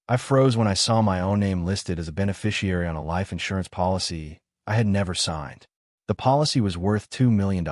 I froze when I saw my own name listed as a beneficiary on a life insurance policy I had never signed. The policy was worth $2 million.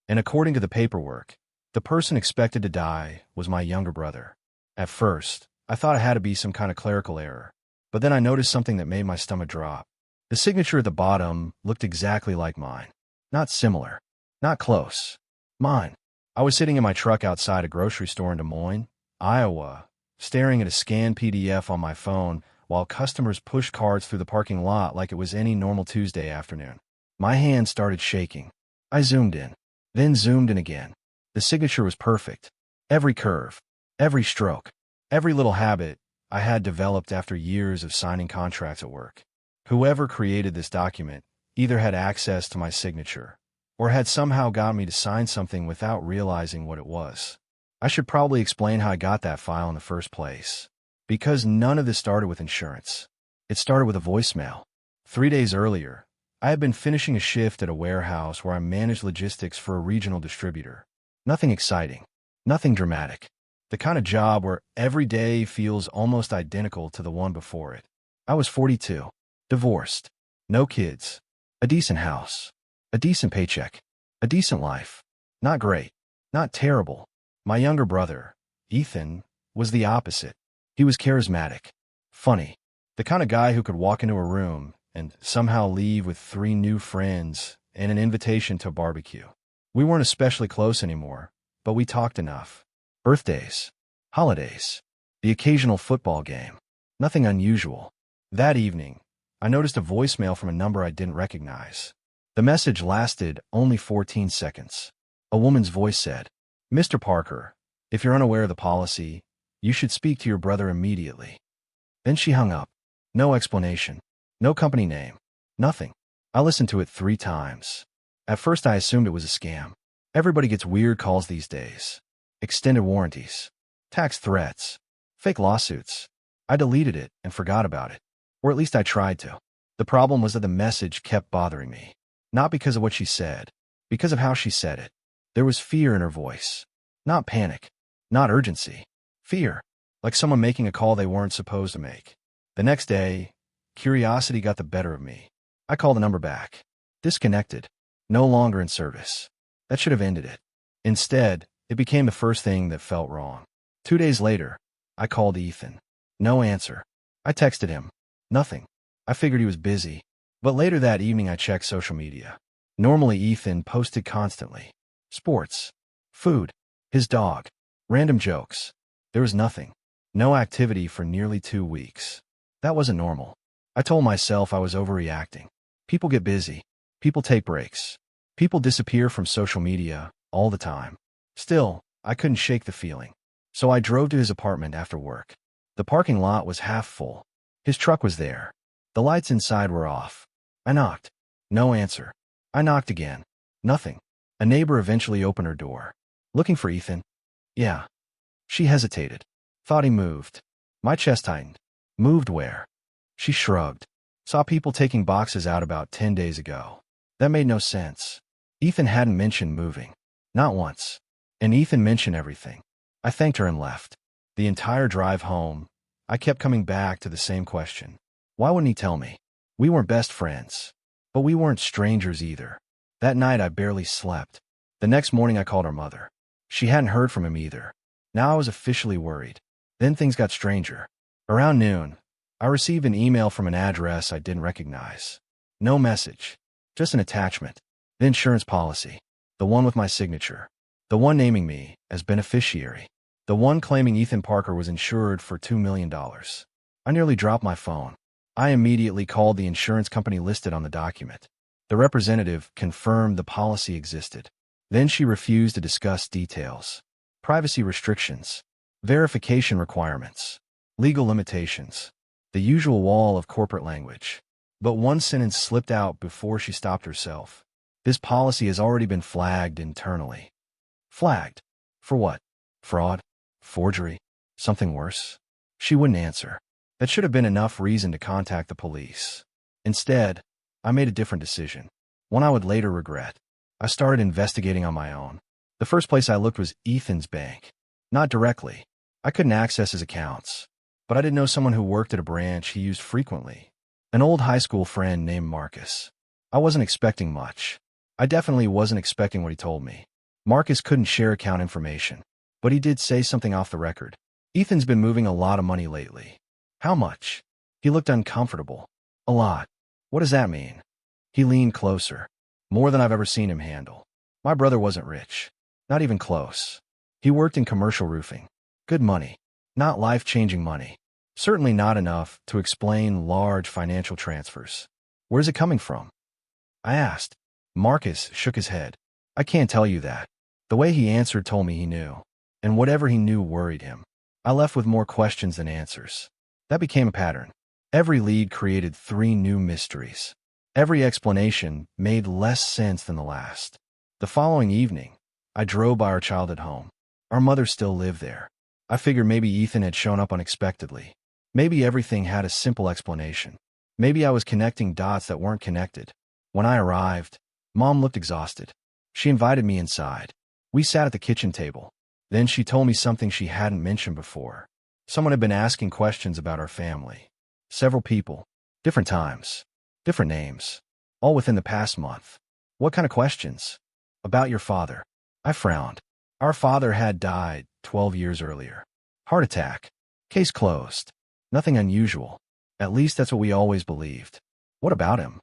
And according to the paperwork, the person expected to die was my younger brother. At first, I thought it had to be some kind of clerical error, but then I noticed something that made my stomach drop. The signature at the bottom looked exactly like mine. Not similar. Not close. Mine. I was sitting in my truck outside a grocery store in Des Moines, Iowa, staring at a scanned PDF on my phone while customers pushed carts through the parking lot like it was any normal Tuesday afternoon. My hand started shaking. I zoomed in, then zoomed in again. The signature was perfect. Every curve, every stroke, every little habit I had developed after years of signing contracts at work. Whoever created this document either had access to my signature or had somehow got me to sign something without realizing what it was. I should probably explain how I got that file in the first place, because none of this started with insurance. It started with a voicemail. 3 days earlier, I had been finishing a shift at a warehouse where I managed logistics for a regional distributor. Nothing exciting, nothing dramatic. The kind of job where every day feels almost identical to the one before it. I was 42, divorced, no kids, a decent house, a decent paycheck, a decent life. Not great, not terrible. My younger brother, Ethan, was the opposite. He was charismatic, funny, the kind of guy who could walk into a room and somehow leave with 3 new friends and an invitation to a barbecue. We weren't especially close anymore, but we talked enough. Birthdays, holidays, the occasional football game. Nothing unusual. That evening, I noticed a voicemail from a number I didn't recognize. The message lasted only 14 seconds. A woman's voice said, "Mr. Parker, if you're unaware of the policy, you should speak to your brother immediately." Then she hung up. No explanation. No company name. Nothing. I listened to it 3 times. At first I assumed it was a scam. Everybody gets weird calls these days. Extended warranties. Tax threats. Fake lawsuits. I deleted it and forgot about it. Or at least I tried to. The problem was that the message kept bothering me. Not because of what she said. Because of how she said it. There was fear in her voice. Not panic. Not urgency. Fear. Like someone making a call they weren't supposed to make. The next day, curiosity got the better of me. I called the number back. Disconnected. No longer in service. That should have ended it. Instead, it became the first thing that felt wrong. 2 days later, I called Ethan. No answer. I texted him. Nothing. I figured he was busy. But later that evening I checked social media. Normally Ethan posted constantly. Sports. Food. His dog. Random jokes. There was nothing. No activity for nearly 2 weeks. That wasn't normal. I told myself I was overreacting. People get busy. People take breaks. People disappear from social media all the time. Still, I couldn't shake the feeling. So I drove to his apartment after work. The parking lot was half full. His truck was there. The lights inside were off. I knocked. No answer. I knocked again. Nothing. A neighbor eventually opened her door. "Looking for Ethan?" "Yeah." She hesitated. Thought he moved. My chest tightened. "Moved where?" She shrugged. "Saw people taking boxes out about 10 days ago." That made no sense. Ethan hadn't mentioned moving. Not once. And Ethan mentioned everything. I thanked her and left. The entire drive home, I kept coming back to the same question. Why wouldn't he tell me? We weren't best friends. But we weren't strangers either. That night I barely slept. The next morning I called her mother. She hadn't heard from him either. Now I was officially worried. Then things got stranger. Around noon, I received an email from an address I didn't recognize. No message. Just an attachment. The insurance policy. The one with my signature. The one naming me as beneficiary. The one claiming Ethan Parker was insured for $2 million. I nearly dropped my phone. I immediately called the insurance company listed on the document. The representative confirmed the policy existed. Then she refused to discuss details. Privacy restrictions. Verification requirements. Legal limitations. The usual wall of corporate language. But one sentence slipped out before she stopped herself. This policy has already been flagged internally. Flagged? For what? Fraud? Forgery? Something worse? She wouldn't answer. That should have been enough reason to contact the police. Instead, I made a different decision. One I would later regret. I started investigating on my own. The first place I looked was Ethan's bank. Not directly. I couldn't access his accounts. but I didn't know someone who worked at a branch he used frequently. An old high school friend named Marcus. I wasn't expecting much. I definitely wasn't expecting what he told me. Marcus couldn't share account information, but he did say something off the record. Ethan's been moving a lot of money lately. How much? He looked uncomfortable. A lot. What does that mean? He leaned closer. More than I've ever seen him handle. My brother wasn't rich. Not even close. He worked in commercial roofing. Good money. Not life-changing money. Certainly not enough to explain large financial transfers. Where's it coming from? I asked. Marcus shook his head. I can't tell you that. The way he answered told me he knew. And whatever he knew worried him. I left with more questions than answers. That became a pattern. Every lead created 3 new mysteries. Every explanation made less sense than the last. The following evening, I drove by our childhood home. Our mother still lived there. I figured maybe Ethan had shown up unexpectedly. Maybe everything had a simple explanation. Maybe I was connecting dots that weren't connected. When I arrived, Mom looked exhausted. She invited me inside. We sat at the kitchen table. Then she told me something she hadn't mentioned before. Someone had been asking questions about our family. Several people. Different times. Different names. All within the past month. What kind of questions? About your father. I frowned. Our father had died 12 years earlier. Heart attack. Case closed. Nothing unusual. At least that's what we always believed. What about him?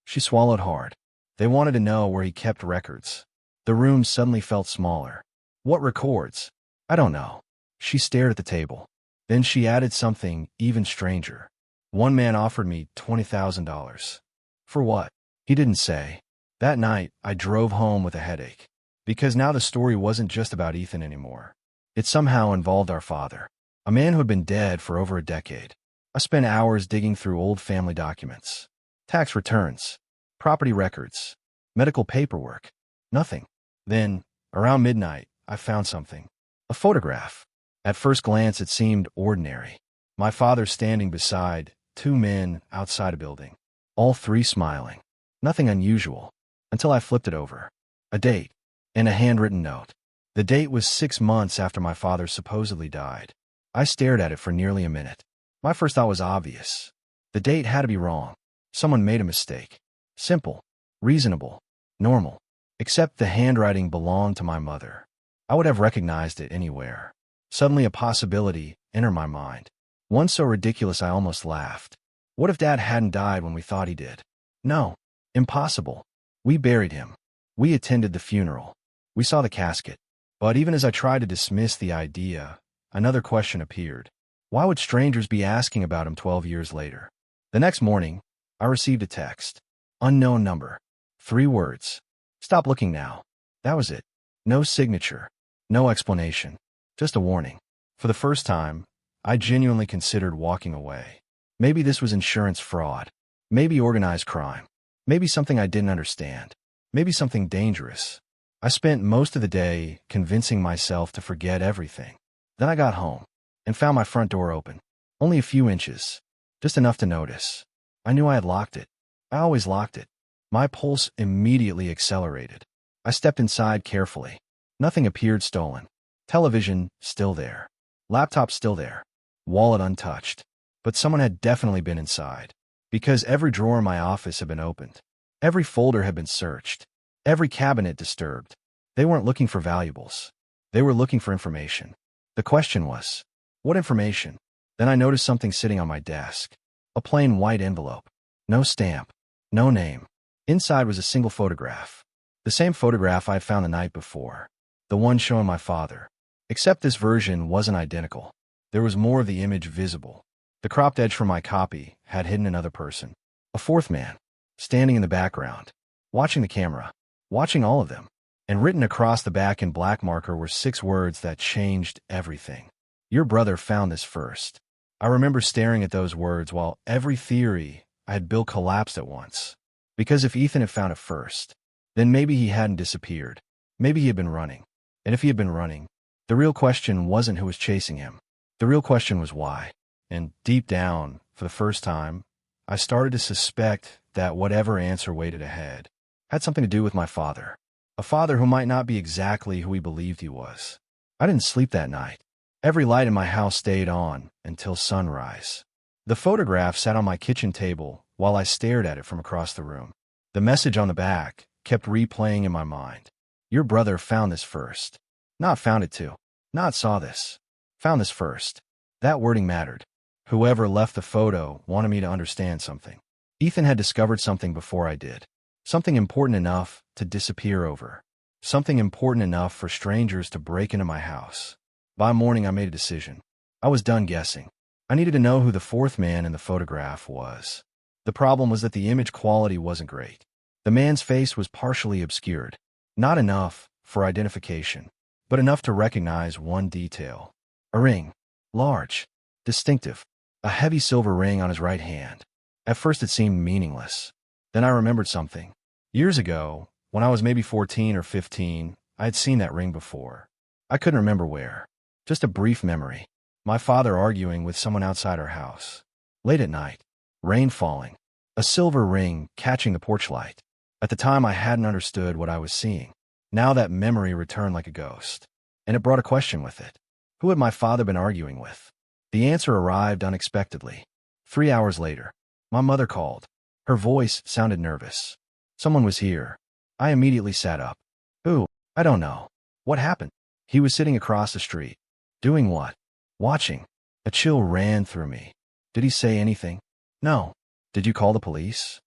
She swallowed hard. They wanted to know where he kept records. The room suddenly felt smaller. What records? I don't know. She stared at the table. Then she added something even stranger. One man offered me $20,000. For what? He didn't say. That night, I drove home with a headache. Because now the story wasn't just about Ethan anymore. It somehow involved our father. A man who had been dead for over a decade. I spent hours digging through old family documents. Tax returns. Property records. Medical paperwork. Nothing. Then, around midnight, I found something. A photograph. At first glance, it seemed ordinary. My father standing beside 2 men outside a building. All 3 smiling. Nothing unusual. Until I flipped it over. A date. And a handwritten note. The date was 6 months after my father supposedly died. I stared at it for nearly a minute. My first thought was obvious. The date had to be wrong. Someone made a mistake. Simple. Reasonable. Normal. Except the handwriting belonged to my mother. I would have recognized it anywhere. Suddenly a possibility entered my mind. One so ridiculous I almost laughed. What if Dad hadn't died when we thought he did? No. Impossible. We buried him. We attended the funeral. We saw the casket. But even as I tried to dismiss the idea, another question appeared. Why would strangers be asking about him 12 years later? The next morning, I received a text. Unknown number. 3 words. Stop looking now. That was it. No signature. No explanation. Just a warning. For the first time, I genuinely considered walking away. Maybe this was insurance fraud. Maybe organized crime. Maybe something I didn't understand. Maybe something dangerous. I spent most of the day convincing myself to forget everything. Then I got home and found my front door open. Only a few inches. Just enough to notice. I knew I had locked it. I always locked it. My pulse immediately accelerated. I stepped inside carefully. Nothing appeared stolen. Television still there. Laptop still there. Wallet untouched. But someone had definitely been inside. Because every drawer in my office had been opened. Every folder had been searched. Every cabinet disturbed. They weren't looking for valuables. They were looking for information. The question was, what information? Then I noticed something sitting on my desk. A plain white envelope. No stamp. No name. Inside was a single photograph. The same photograph I had found the night before. The one showing my father. Except this version wasn't identical. There was more of the image visible. The cropped edge from my copy had hidden another person. A 4th man. Standing in the background. Watching the camera. Watching all of them. And written across the back in black marker were 6 words that changed everything. Your brother found this first. I remember staring at those words while every theory I had built collapsed at once. Because if Ethan had found it first, then maybe he hadn't disappeared. Maybe he had been running. And if he had been running, the real question wasn't who was chasing him. The real question was why. And deep down, for the first time, I started to suspect that whatever answer waited ahead had something to do with my father. A father who might not be exactly who he believed he was. I didn't sleep that night. Every light in my house stayed on until sunrise. The photograph sat on my kitchen table while I stared at it from across the room. The message on the back kept replaying in my mind. Your brother found this first. Not found it too. Not saw this. Found this first. That wording mattered. Whoever left the photo wanted me to understand something. Ethan had discovered something before I did. Something important enough to disappear over. Something important enough for strangers to break into my house. By morning, I made a decision. I was done guessing. I needed to know who the fourth man in the photograph was. The problem was that the image quality wasn't great. The man's face was partially obscured. Not enough for identification, but enough to recognize one detail. A ring. Large. Distinctive. A heavy silver ring on his right hand. At first it seemed meaningless. Then I remembered something. Years ago, when I was maybe 14 or 15, I had seen that ring before. I couldn't remember where. Just a brief memory. My father arguing with someone outside our house. Late at night. Rain falling. A silver ring catching the porch light. At the time I hadn't understood what I was seeing. Now that memory returned like a ghost. And it brought a question with it. Who had my father been arguing with? The answer arrived unexpectedly. 3 hours later. My mother called. Her voice sounded nervous. Someone was here. I immediately sat up. Who? I don't know. What happened? He was sitting across the street. Doing what? Watching. A chill ran through me. Did he say anything? No. Did you call the police?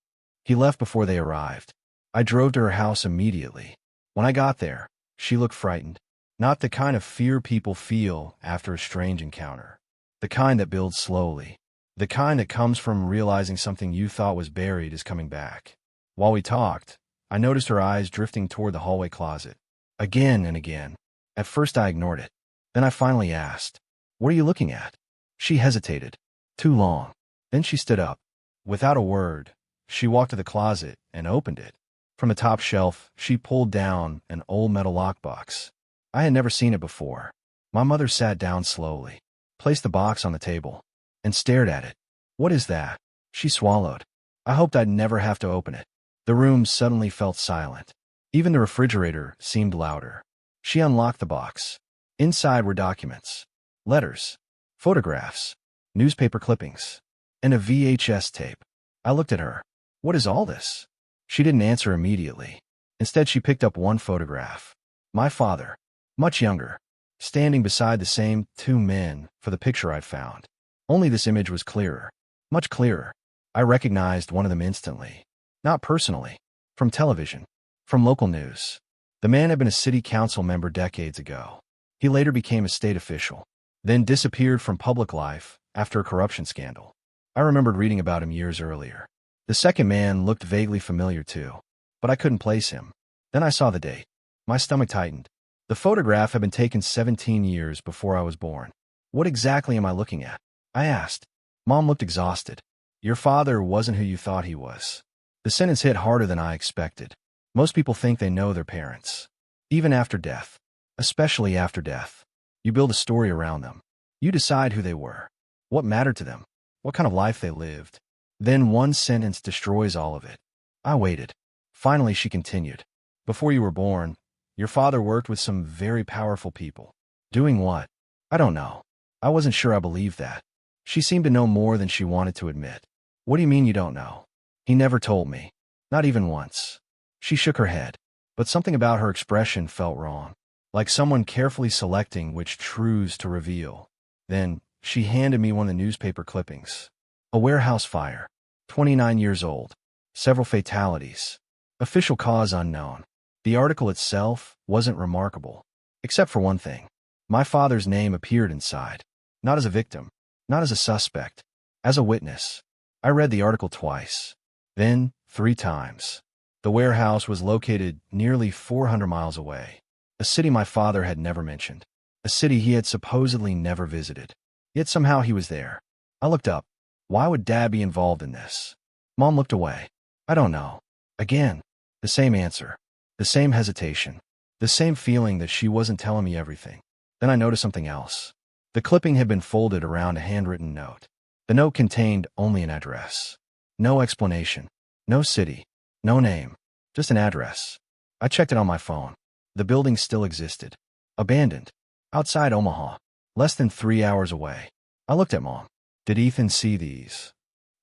He left before they arrived. I drove to her house immediately. When I got there, she looked frightened. Not the kind of fear people feel after a strange encounter. The kind that builds slowly. The kind that comes from realizing something you thought was buried is coming back. While we talked, I noticed her eyes drifting toward the hallway closet. Again and again. At first I ignored it. Then I finally asked, "What are you looking at?" She hesitated. Too long. Then she stood up. Without a word, she walked to the closet and opened it. From the top shelf, she pulled down an old metal lockbox. I had never seen it before. My mother sat down slowly, placed the box on the table, and stared at it. "What is that?" She swallowed. I hoped I'd never have to open it. The room suddenly felt silent. Even the refrigerator seemed louder. She unlocked the box. Inside were documents, letters, photographs, newspaper clippings, and a VHS tape. I looked at her. "What is all this?" She didn't answer immediately. Instead, she picked up one photograph. My father, much younger, standing beside the same two men for the picture I'd found. Only this image was clearer. Much clearer. I recognized one of them instantly. Not personally. From television. From local news. The man had been a city council member decades ago. He later became a state official. Then disappeared from public life after a corruption scandal. I remembered reading about him years earlier. The second man looked vaguely familiar too, but I couldn't place him. Then I saw the date. My stomach tightened. The photograph had been taken 17 years before I was born. "What exactly am I looking at?" I asked. Mom looked exhausted. "Your father wasn't who you thought he was." The sentence hit harder than I expected. Most people think they know their parents. Even after death. Especially after death. You build a story around them. You decide who they were. What mattered to them. What kind of life they lived. Then one sentence destroys all of it. I waited. Finally, she continued. "Before you were born, your father worked with some very powerful people." Doing what? I don't know. I wasn't sure I believed that. She seemed to know more than she wanted to admit. "What do you mean you don't know?" "He never told me. Not even once." She shook her head. But something about her expression felt wrong. Like someone carefully selecting which truths to reveal. Then, she handed me one of the newspaper clippings. A warehouse fire. 29 years old. Several fatalities. Official cause unknown. The article itself wasn't remarkable. Except for one thing. My father's name appeared inside. Not as a victim. Not as a suspect. As a witness. I read the article twice. Then, 3 times. The warehouse was located nearly 400 miles away. A city my father had never mentioned. A city he had supposedly never visited. Yet somehow he was there. I looked up. Why would Dad be involved in this? Mom looked away. I don't know. Again. The same answer. The same hesitation. The same feeling that she wasn't telling me everything. Then I noticed something else. The clipping had been folded around a handwritten note. The note contained only an address. No explanation. No city. No name. Just an address. I checked it on my phone. The building still existed. Abandoned. Outside Omaha. Less than 3 hours away. I looked at Mom. Did Ethan see these?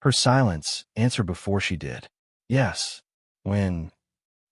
Her silence answered before she did. Yes. When?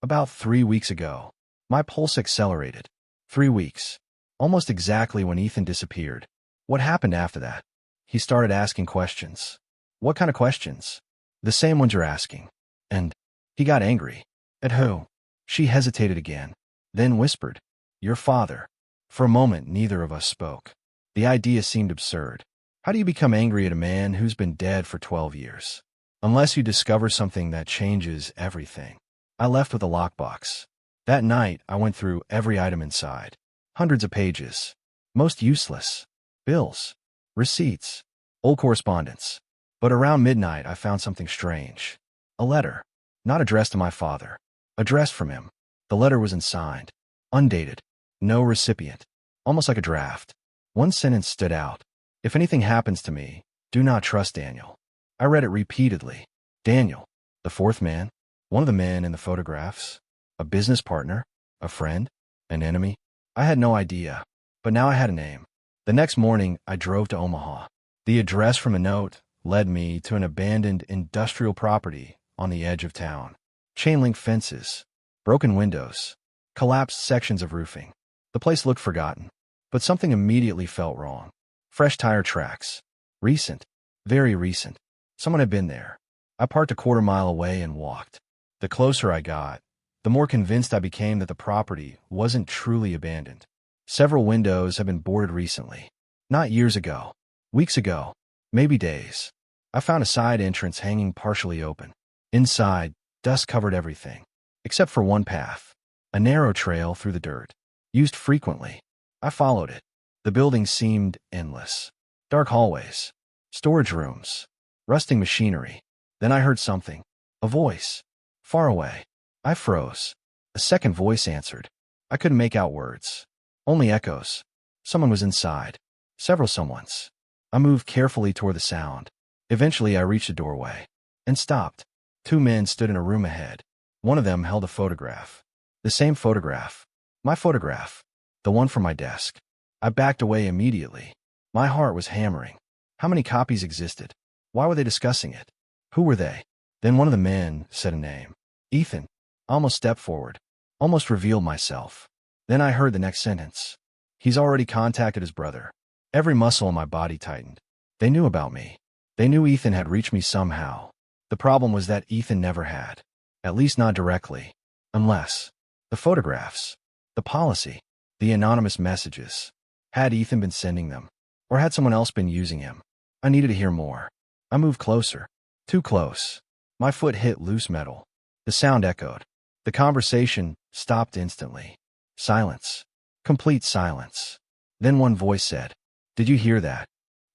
About 3 weeks ago. My pulse accelerated. 3 weeks. Almost exactly when Ethan disappeared. What happened after that? He started asking questions. What kind of questions? The same ones you're asking. And he got angry. At who? She hesitated again, then whispered, Your father. For a moment, neither of us spoke. The idea seemed absurd. How do you become angry at a man who's been dead for 12 years? Unless you discover something that changes everything. I left with a lockbox. That night, I went through every item inside. Hundreds of pages. Most useless. Bills. Receipts. Old correspondence. But around midnight, I found something strange. A letter. Not addressed to my father. Addressed from him. The letter was unsigned. Undated. No recipient. Almost like a draft. One sentence stood out. If anything happens to me, do not trust Daniel. I read it repeatedly. Daniel. The fourth man. One of the men in the photographs. A business partner. A friend. An enemy. I had no idea. But now I had a name. The next morning, I drove to Omaha. The address from a note led me to an abandoned industrial property on the edge of town. Chain-link fences, broken windows, collapsed sections of roofing. The place looked forgotten, but something immediately felt wrong. Fresh tire tracks. Recent. Very recent. Someone had been there. I parked a quarter mile away and walked. The closer I got, the more convinced I became that the property wasn't truly abandoned. Several windows had been boarded recently. Not years ago. Weeks ago. Maybe days. I found a side entrance hanging partially open. Inside, dust covered everything. Except for one path. A narrow trail through the dirt. Used frequently. I followed it. The building seemed endless. Dark hallways. Storage rooms. Rusting machinery. Then I heard something. A voice. Far away. I froze. A second voice answered. I couldn't make out words. Only echoes. Someone was inside. Several someones. I moved carefully toward the sound. Eventually, I reached a doorway. And stopped. 2 men stood in a room ahead. One of them held a photograph. The same photograph. My photograph. The one from my desk. I backed away immediately. My heart was hammering. How many copies existed? Why were they discussing it? Who were they? Then one of the men said a name. Ethan. I almost stepped forward. Almost revealed myself. Then I heard the next sentence. He's already contacted his brother. Every muscle in my body tightened. They knew about me. They knew Ethan had reached me somehow. The problem was that Ethan never had. At least not directly. Unless. The photographs. The policy. The anonymous messages. Had Ethan been sending them? Or had someone else been using him? I needed to hear more. I moved closer. Too close. My foot hit loose metal. The sound echoed. The conversation stopped instantly. Silence. Complete silence. Then one voice said, Did you hear that?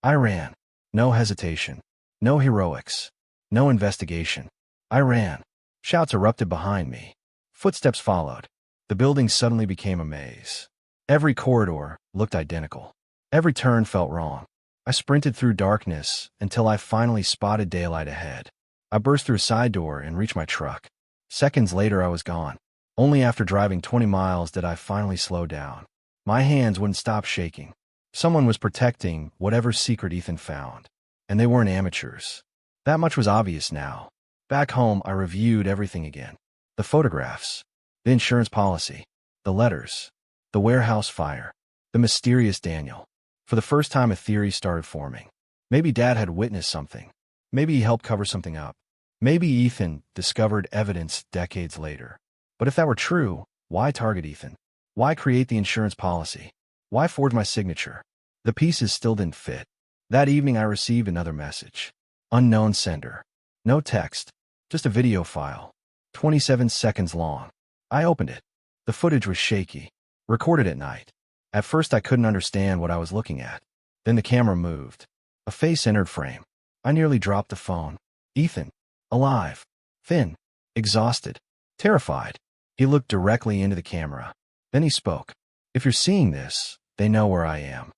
I ran. No hesitation. No heroics. No investigation. I ran. Shouts erupted behind me. Footsteps followed. The building suddenly became a maze. Every corridor looked identical. Every turn felt wrong. I sprinted through darkness until I finally spotted daylight ahead. I burst through a side door and reached my truck. Seconds later, I was gone. Only after driving 20 miles did I finally slow down. My hands wouldn't stop shaking. Someone was protecting whatever secret Ethan found. And they weren't amateurs. That much was obvious now. Back home, I reviewed everything again. The photographs. The insurance policy. The letters. The warehouse fire. The mysterious Daniel. For the first time, a theory started forming. Maybe Dad had witnessed something. Maybe he helped cover something up. Maybe Ethan discovered evidence decades later. But if that were true, why target Ethan? Why create the insurance policy? Why forge my signature? The pieces still didn't fit. That evening I received another message. Unknown sender. No text. Just a video file. 27 seconds long. I opened it. The footage was shaky. Recorded at night. At first I couldn't understand what I was looking at. Then the camera moved. A face entered frame. I nearly dropped the phone. Ethan. Alive. Thin. Exhausted. Terrified. He looked directly into the camera. Then he spoke. If you're seeing this, they know where I am.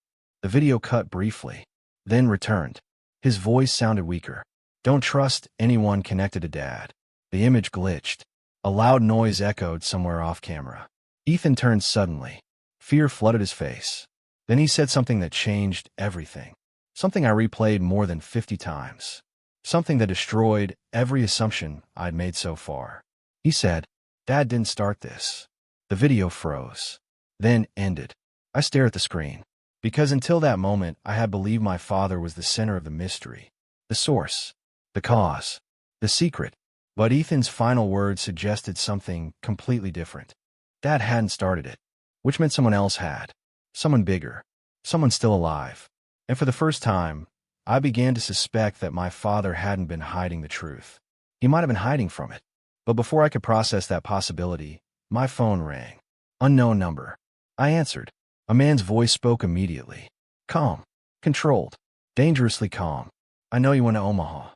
The video cut briefly. Then returned. His voice sounded weaker. Don't trust anyone connected to Dad. The image glitched. A loud noise echoed somewhere off camera. Ethan turned suddenly. Fear flooded his face. Then he said something that changed everything. Something I replayed more than 50 times. Something that destroyed every assumption I'd made so far. He said, "Dad didn't start this." The video froze, then ended. I stared at the screen, because until that moment I had believed my father was the center of the mystery, the source, the cause, the secret. But Ethan's final words suggested something completely different. Dad hadn't started it, which meant someone else had. Someone bigger. Someone still alive. And for the first time, I began to suspect that my father hadn't been hiding the truth. He might have been hiding from it. But before I could process that possibility, my phone rang. Unknown number. I answered. A man's voice spoke immediately. Calm. Controlled. Dangerously calm. "I know you went to Omaha."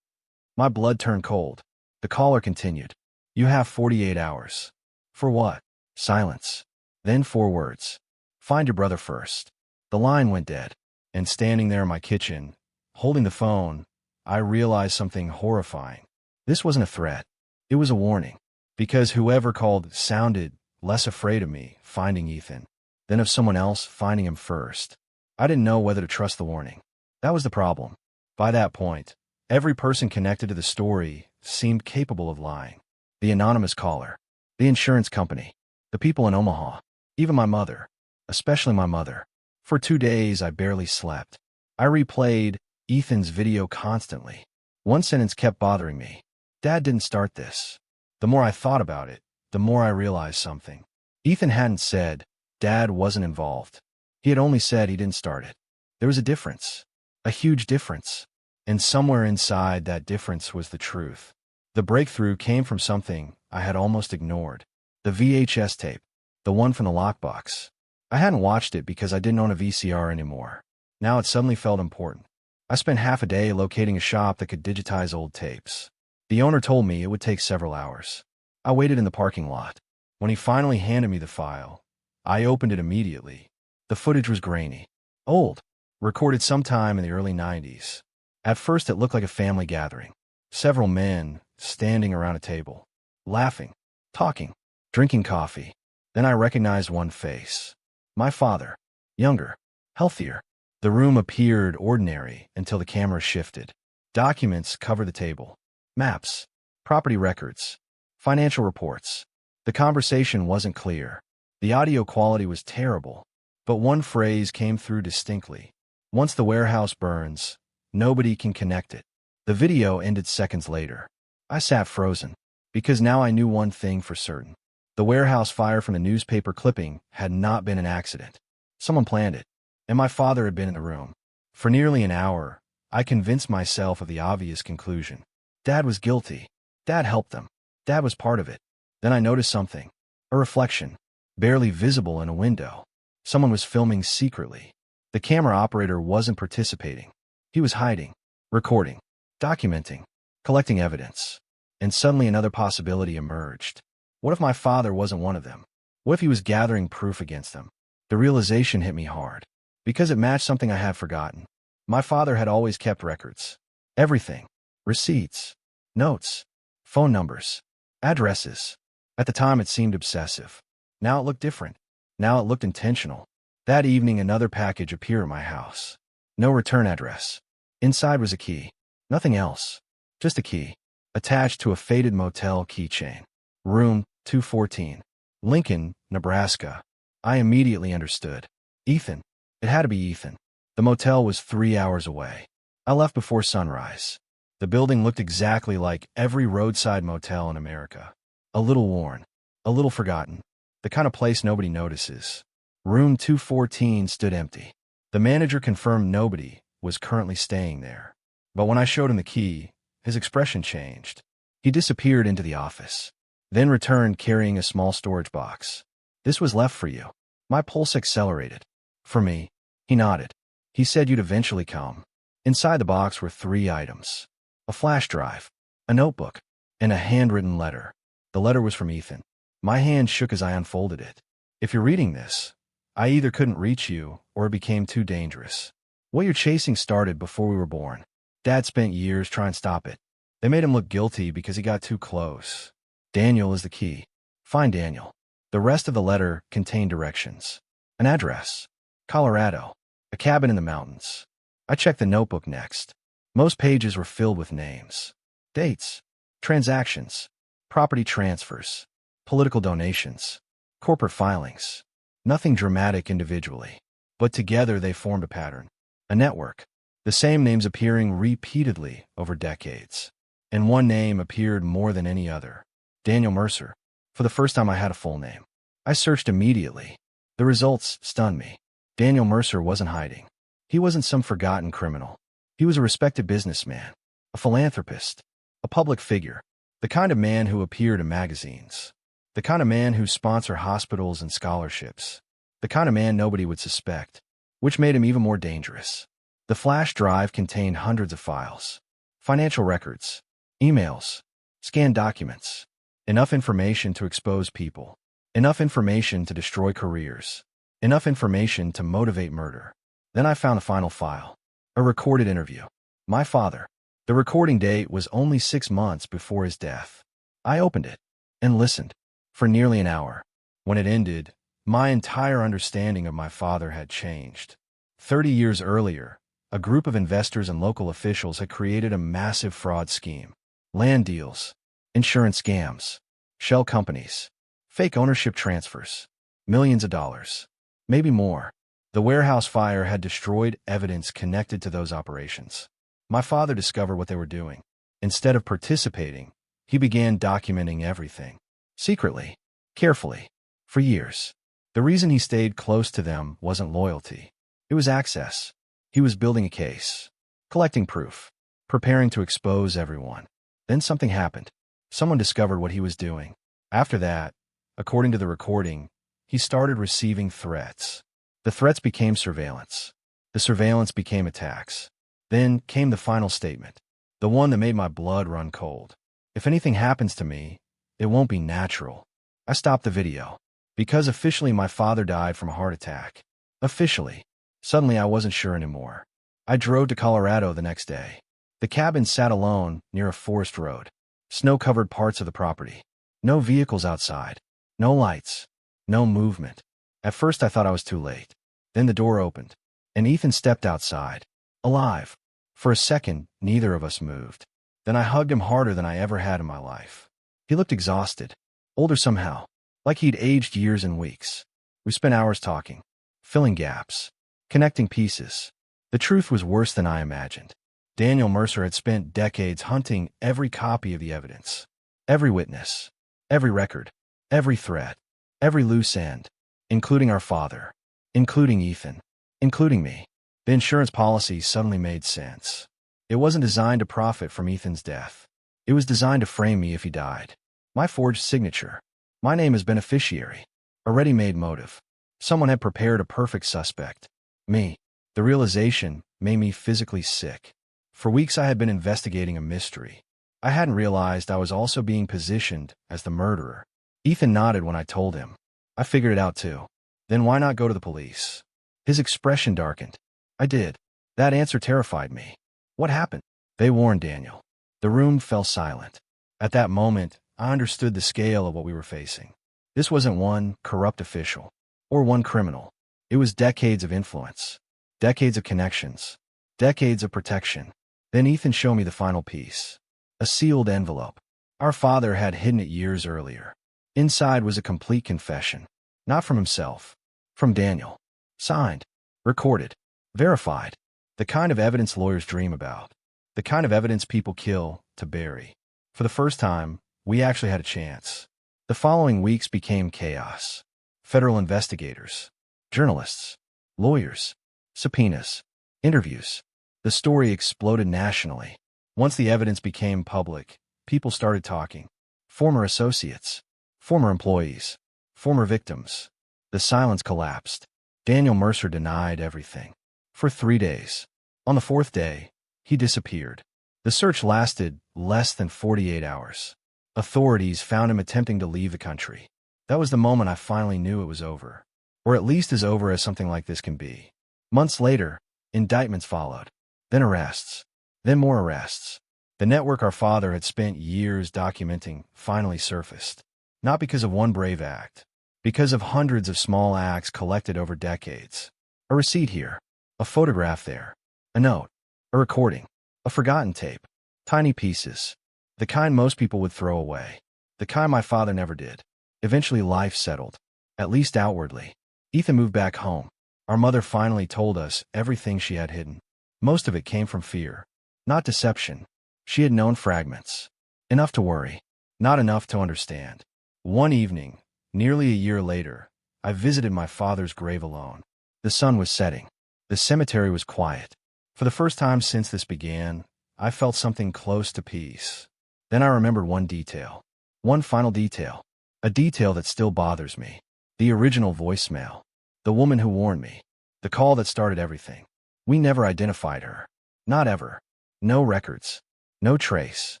My blood turned cold. The caller continued. "You have 48 hours. For what?" Silence. Then 4 words. "Find your brother first." The line went dead. And standing there in my kitchen, holding the phone, I realized something horrifying. This wasn't a threat. It was a warning. Because whoever called sounded less afraid of me finding Ethan than of someone else finding him first. I didn't know whether to trust the warning. That was the problem. By that point, every person connected to the story seemed capable of lying. The anonymous caller, the insurance company, the people in Omaha, even my mother, especially my mother. For 2 days, I barely slept. I replayed Ethan's video constantly. One sentence kept bothering me. Dad didn't start this. The more I thought about it, the more I realized something. Ethan hadn't said Dad wasn't involved. He had only said he didn't start it. There was a difference. A huge difference. And somewhere inside that difference was the truth. The breakthrough came from something I had almost ignored. The VHS tape. The one from the lockbox. I hadn't watched it because I didn't own a VCR anymore. Now it suddenly felt important. I spent half a day locating a shop that could digitize old tapes. The owner told me it would take several hours. I waited in the parking lot. When he finally handed me the file, I opened it immediately. The footage was grainy. Old. Recorded sometime in the early 90s. At first it looked like a family gathering. Several men standing around a table. Laughing. Talking. Drinking coffee. Then I recognized one face. My father. Younger. Healthier. The room appeared ordinary until the camera shifted. Documents covered the table. Maps. Property records. Financial reports. The conversation wasn't clear. The audio quality was terrible. But one phrase came through distinctly. Once the warehouse burns, nobody can connect it. The video ended seconds later. I sat frozen. Because now I knew one thing for certain. The warehouse fire from the newspaper clipping had not been an accident. Someone planned it. And my father had been in the room. For nearly an hour, I convinced myself of the obvious conclusion. Dad was guilty. Dad helped them. Dad was part of it. Then I noticed something. A reflection. Barely visible in a window. Someone was filming secretly. The camera operator wasn't participating. He was hiding. Recording. Documenting. Collecting evidence. And suddenly another possibility emerged. What if my father wasn't one of them? What if he was gathering proof against them? The realization hit me hard. Because it matched something I had forgotten. My father had always kept records. Everything. Receipts. Notes. Phone numbers. Addresses. At the time it seemed obsessive. Now it looked different. Now it looked intentional. That evening another package appeared at my house. No return address. Inside was a key. Nothing else. Just a key. Attached to a faded motel keychain. Room 214. Lincoln, Nebraska. I immediately understood. Ethan. It had to be Ethan. The motel was 3 hours away. I left before sunrise. The building looked exactly like every roadside motel in America. A little worn. A little forgotten. The kind of place nobody notices. Room 214 stood empty. The manager confirmed nobody was currently staying there. But when I showed him the key, his expression changed. He disappeared into the office. Then returned carrying a small storage box. "This was left for you." My pulse accelerated. "For me?" He nodded. "He said you'd eventually come." Inside the box were 3 items. A flash drive, a notebook, and a handwritten letter. The letter was from Ethan. My hand shook as I unfolded it. "If you're reading this, I either couldn't reach you or it became too dangerous. What you're chasing started before we were born. Dad spent years trying to stop it. They made him look guilty because he got too close. Daniel is the key. Find Daniel." The rest of the letter contained directions. An address. Colorado. A cabin in the mountains. I checked the notebook next. Most pages were filled with names, dates, transactions, property transfers, political donations, corporate filings. Nothing dramatic individually, but together they formed a pattern, a network. The same names appearing repeatedly over decades. And one name appeared more than any other. Daniel Mercer. For the first time I had a full name. I searched immediately. The results stunned me. Daniel Mercer wasn't hiding. He wasn't some forgotten criminal. He was a respected businessman, a philanthropist, a public figure, the kind of man who appeared in magazines, the kind of man who sponsored hospitals and scholarships, the kind of man nobody would suspect, which made him even more dangerous. The flash drive contained hundreds of files, financial records, emails, scanned documents, enough information to expose people, enough information to destroy careers, enough information to motivate murder. Then I found the final file, a recorded interview. My father. The recording date was only 6 months before his death. I opened it and listened for nearly an hour. When it ended, my entire understanding of my father had changed. 30 years earlier, a group of investors and local officials had created a massive fraud scheme. Land deals, insurance scams, shell companies, fake ownership transfers, millions of dollars, maybe more. The warehouse fire had destroyed evidence connected to those operations. My father discovered what they were doing. Instead of participating, he began documenting everything. Secretly, carefully, for years. The reason he stayed close to them wasn't loyalty. It was access. He was building a case, collecting proof, preparing to expose everyone. Then something happened. Someone discovered what he was doing. After that, according to the recording, he started receiving threats. The threats became surveillance. The surveillance became attacks. Then came the final statement, the one that made my blood run cold. If anything happens to me, it won't be natural. I stopped the video. Because officially my father died from a heart attack. Officially. Suddenly I wasn't sure anymore. I drove to Colorado the next day. The cabin sat alone near a forest road. Snow covered parts of the property. No vehicles outside. No lights. No movement. At first I thought I was too late. Then the door opened, and Ethan stepped outside. Alive. For a second, neither of us moved. Then I hugged him harder than I ever had in my life. He looked exhausted. Older somehow. Like he'd aged years and weeks. We spent hours talking. Filling gaps. Connecting pieces. The truth was worse than I imagined. Daniel Mercer had spent decades hunting every copy of the evidence. Every witness. Every record. Every thread. Every loose end. Including our father. Including Ethan. Including me. The insurance policy suddenly made sense. It wasn't designed to profit from Ethan's death. It was designed to frame me if he died. My forged signature. My name as beneficiary. A ready-made motive. Someone had prepared a perfect suspect. Me. The realization made me physically sick. For weeks I had been investigating a mystery. I hadn't realized I was also being positioned as the murderer. Ethan nodded when I told him. I figured it out too. Then why not go to the police? His expression darkened. I did. That answer terrified me. What happened? They warned Daniel. The room fell silent. At that moment, I understood the scale of what we were facing. This wasn't one corrupt official or one criminal. It was decades of influence, decades of connections, decades of protection. Then Ethan showed me the final piece. A sealed envelope. Our father had hidden it years earlier. Inside was a complete confession. Not from himself. From Daniel. Signed. Recorded. Verified. The kind of evidence lawyers dream about. The kind of evidence people kill to bury. For the first time, we actually had a chance. The following weeks became chaos. Federal investigators. Journalists. Lawyers. Subpoenas. Interviews. The story exploded nationally. Once the evidence became public, people started talking. Former associates. Former employees. Former victims. The silence collapsed. Daniel Mercer denied everything. For 3 days. On the 4th day, he disappeared. The search lasted less than 48 hours. Authorities found him attempting to leave the country. That was the moment I finally knew it was over. Or at least as over as something like this can be. Months later, indictments followed. Then arrests. Then more arrests. The network our father had spent years documenting finally surfaced. Not because of one brave act. Because of hundreds of small acts collected over decades. A receipt here. A photograph there. A note. A recording. A forgotten tape. Tiny pieces. The kind most people would throw away. The kind my father never did. Eventually life settled. At least outwardly. Ethan moved back home. Our mother finally told us everything she had hidden. Most of it came from fear. Not deception. She had known fragments. Enough to worry. Not enough to understand. One evening, nearly a year later, I visited my father's grave alone. The sun was setting. The cemetery was quiet. For the first time since this began, I felt something close to peace. Then I remembered one detail. One final detail. A detail that still bothers me. The original voicemail. The woman who warned me. The call that started everything. We never identified her. Not ever. No records. No trace.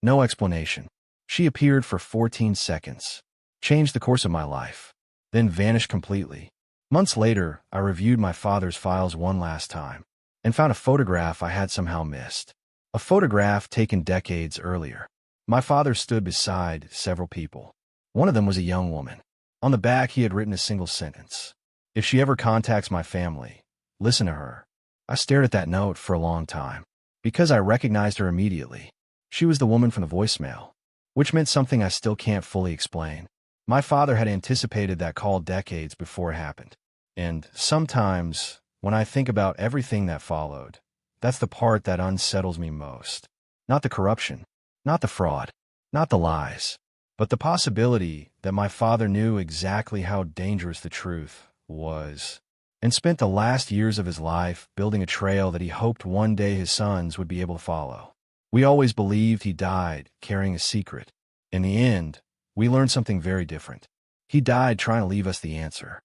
No explanation. She appeared for 14 seconds. Changed the course of my life. Then vanished completely. Months later, I reviewed my father's files one last time and found a photograph I had somehow missed. A photograph taken decades earlier. My father stood beside several people. One of them was a young woman. On the back, he had written a single sentence. If she ever contacts my family, listen to her. I stared at that note for a long time because I recognized her immediately. She was the woman from the voicemail, which meant something I still can't fully explain. My father had anticipated that call decades before it happened. And sometimes, when I think about everything that followed, that's the part that unsettles me most. Not the corruption, not the fraud, not the lies, but the possibility that my father knew exactly how dangerous the truth was, and spent the last years of his life building a trail that he hoped one day his sons would be able to follow. We always believed he died carrying a secret. In the end, we learned something very different. He died trying to leave us the answer.